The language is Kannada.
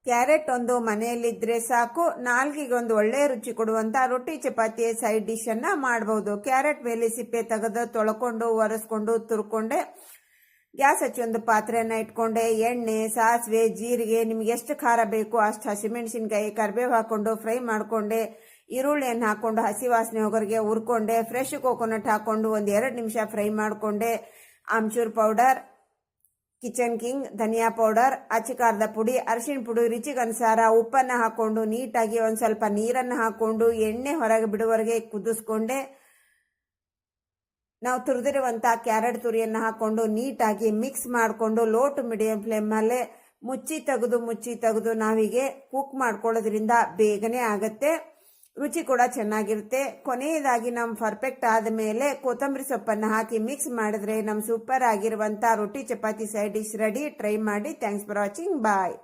ಕ್ಯಾರೆಟ್ ಒಂದು ಮನೆಯಲ್ಲಿದ್ರೆ ಸಾಕು, ನಾಲ್ಗಿಗೆ ಒಂದು ಒಳ್ಳೆ ರುಚಿ ಕೊಡುವಂತ ರೊಟ್ಟಿ ಚಪಾತಿ ಸೈಡ್ ಡಿಶ್ ಅನ್ನ ಮಾಡಬಹುದು. ಕ್ಯಾರೆಟ್ ಮೇಲೆ ಸಿಪ್ಪೆ ತೆಗೆದು ತೊಳ್ಕೊಂಡು ಒರೆಸ್ಕೊಂಡು ತುರ್ಕೊಂಡೆ ಗ್ಯಾಸ್ ಹಚ್ಚಿ ಒಂದು ಪಾತ್ರೆಯನ್ನ ಇಟ್ಕೊಂಡೆ ಎಣ್ಣೆ, ಸಾಸಿವೆ, ಜೀರಿಗೆ, ನಿಮ್ಗೆ ಎಷ್ಟು ಖಾರ ಬೇಕು ಅಷ್ಟು ಹಸಿಮೆಣಸಿನ್ಕಾಯಿ, ಕರಿಬೇವು ಹಾಕೊಂಡು ಫ್ರೈ ಮಾಡ್ಕೊಂಡೆ. ಈರುಳ್ಳಿಯನ್ನು ಹಾಕೊಂಡು ಹಸಿ ವಾಸನೆ ಹೋಗೋರಿಗೆ ಹುರ್ಕೊಂಡೆ. ಫ್ರೆಶ್ ಕೋಕೋನಟ್ ಹಾಕೊಂಡು ಒಂದು 2 ನಿಮಿಷ ಫ್ರೈ ಮಾಡ್ಕೊಂಡೆ. ಆಮ್ಚೂರ್ ಪೌಡರ್, ಕಿಚನ್ ಕಿಂಗ್, ಧನಿಯಾ ಪೌಡರ್, ಅಚ್ಚ ಖಾರದ ಪುಡಿ, ಅರಿಶಿಣ ಪುಡಿ, ರುಚಿಗನುಸಾರ ಉಪ್ಪನ್ನು ಹಾಕೊಂಡು ನೀಟಾಗಿ ಒಂದು ಸ್ವಲ್ಪ ನೀರನ್ನು ಹಾಕೊಂಡು ಎಣ್ಣೆ ಹೊರಗೆ ಬಿಡುವವರೆಗೆ ಕುದಿಸ್ಕೊಂಡೆ. ನಾವು ತುರಿದಿರುವಂಥ ಕ್ಯಾರೆಟ್ ತುರಿಯನ್ನು ಹಾಕೊಂಡು ನೀಟಾಗಿ ಮಿಕ್ಸ್ ಮಾಡಿಕೊಂಡು ಲೋ ಟು ಮೀಡಿಯಂ ಫ್ಲೇಮಲ್ಲೇ ಮುಚ್ಚಿ ತೆಗೆದು ನಾವಿಗೆ ಕುಕ್ ಮಾಡ್ಕೊಳ್ಳೋದ್ರಿಂದ ಬೇಗನೆ ಆಗುತ್ತೆ, ರುಚಿ ಕೂಡ ಚೆನ್ನಾಗಿರುತ್ತೆ. ಕೊನೆಯದಾಗಿ ನಮ್ಮ ಪರ್ಫೆಕ್ಟ್ ಆದ ಮೇಲೆ ಕೊತ್ತಂಬರಿ ಸೊಪ್ಪನ್ನು ಹಾಕಿ ಮಿಕ್ಸ್ ಮಾಡಿದ್ರೆ ನಮ್ಮ ಸೂಪರ್ ಆಗಿರುವಂಥ ರೊಟ್ಟಿ chapati side dish ready. Try ಮಾಡಿ. Thanks for watching. ಬಾಯ್.